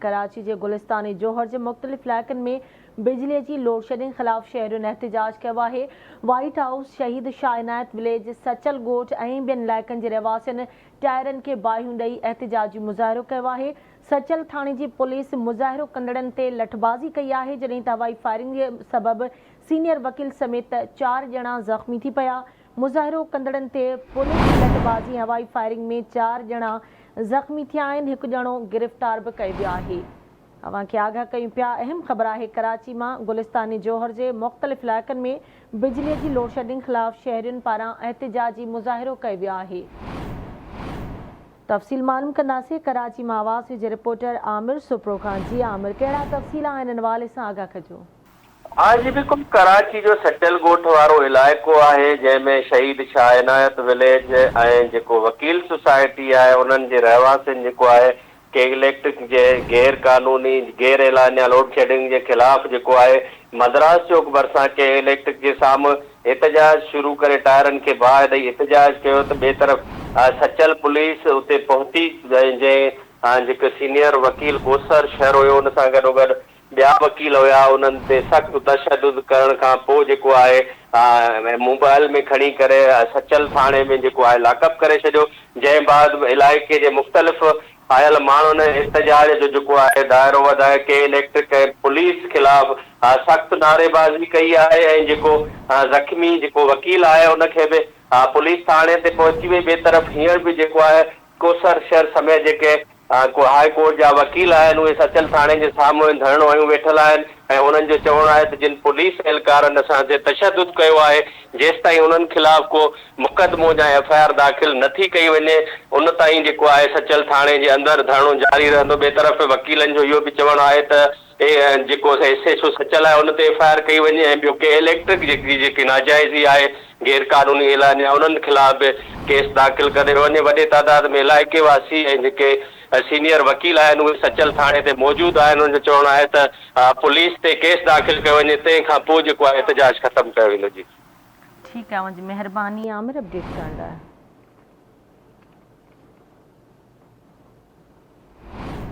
कराची के गुलिस्तानी जोहर के मुख्तलिफ इलाक़नि में बिजली की लोड शेडिंग ख़िलाफ़ शहरियुनि एहतजाज किया है। व्हाइट हाउस, शहीद शाह इनायत विलेज, सचल ॻोठ ऐं ॿियनि इलाइक़नि जे रहवासियुनि टायरनि खे बाहियूं ॾेई एहतजाजी मुज़ाहिरो किया है। सचल थाणे की पुलिस मुज़ाहिरो कंदड़नि ते लठबाज़ी कई है, जॾहिं त हवाई फायरिंग जे सबबि सीनियर वकील समेत 4 ॼणा ज़ख़्मी थी पिया। मुज़ाहिरो कंदड़नि ते पुलिस लठबाज़ी ऐं हवाई फायरिंग में 4 ॼणा ज़ख़्मी थिया आहिनि। हिकु ॼणो गिरफ़्तार भी कयो वियो आहे। अवांखे आगाह कयूं पिया। अहम ख़बर है, कराची में गुलिस्तानी जोहर के मुख्तलिफ इलाक़नि में बिजली की लोड शेडिंग ख़िलाफ़ शहरियुनि पारां एहतजाजी मुज़ाहिरो कयो वियो आहे। तफ़सील मालूम कंदासीं कराची में आवाज़ जे रिपोर्टर आमिर सुप्रो खां। जी आमिर, कहिड़ा तफ़सील आहिनि इन हवाले सां आगाह कजो। हाँ जी, बिल्कुल कराची जो सचल ॻोठ वारो इलाइक़ो है, जैमें शहीद शाह इनायत विलेज ऐं जेको वकील सोसाइटी है उन्हनि जे रहवासियुनि जेको है के इलेक्ट्रिक जे गैर कानूनी गैर एलानिया लोड शेडिंग के खिलाफ़ जेको है मद्रास चौक भरिसां के इलेक्ट्रिक के साम्हूं एहतजाज शुरू करे टायरनि के बाहि ॾेई एहतजाज कियो त ॿिए तरफ़ सचल पुलिस उते पहुती जेके सीनियर वकील कोसर शहर हुयो उन सां गॾोगॾु ॿिया वकील हुआ, उन्हनि ते सख़्तु तशद्दुद करण खां पोइ जेको आहे मोबाइल में खणी करे सचल थाणे में जेको आहे लॉकअप करे छॾियो। जंहिं बाद इलाइक़े जे मुख़्तलिफ़ आयल माण्हुनि एहतजाज जो जेको आहे दाइरो वधाए के इलेक्ट्रिक पुलिस खिलाफ़ सख़्तु नारेबाज़ी कई आहे ऐं जेको ज़ख़्मी जेको वकील आहे उनखे बि पुलिस थाणे ते पहुची वई। ॿिए तरफ़ हींअर बि जेको आहे कोसर शहर समेत जेके हाई कोर्ट जा वकील आहिनि उहे सचल थाणे जे साम्हूं धरणो हयूं वेठल आहिनि ऐं उन्हनि जो चवणु आहे त जिन पुलिस एहलकारनि असां ते तशद्दुद कयो आहे, जेसिताईं उन्हनि खिलाफ़ को मुक़दमो या एफआईआर दाख़िल नथी कई वञे उन ताईं जेको आहे सचल थाणे जे अंदरि धरणो जारी रहंदो। ॿिए तरफ़ वकीलनि जो इहो बि चवणु आहे त जेको एसएचओ सचल आहे उन ते एफआईआर कई वञे ऐं ॿियो के इलेक्ट्रिक जेकी नाजाइज़ी आहे गैर कानूनी एलानिया उन्हनि खिलाफ़ बि केस दाख़िल करे वञे। वॾे तादाद में इलाइक़े वासी ऐं जेके सीनियर वकील आहिनि उहे सचल थाणे ते मौजूदु आहिनि। उन्हनि जो चवणु आहे त पुलिस ते केस दाख़िल कयो वञे, तंहिंखां पोइ जेको आहे एहतजाज ख़तमु कयो वेंदो। जी ठीकु आहे, मुंहिंजी महिरबानी आमिर अपडेट करण लाइ।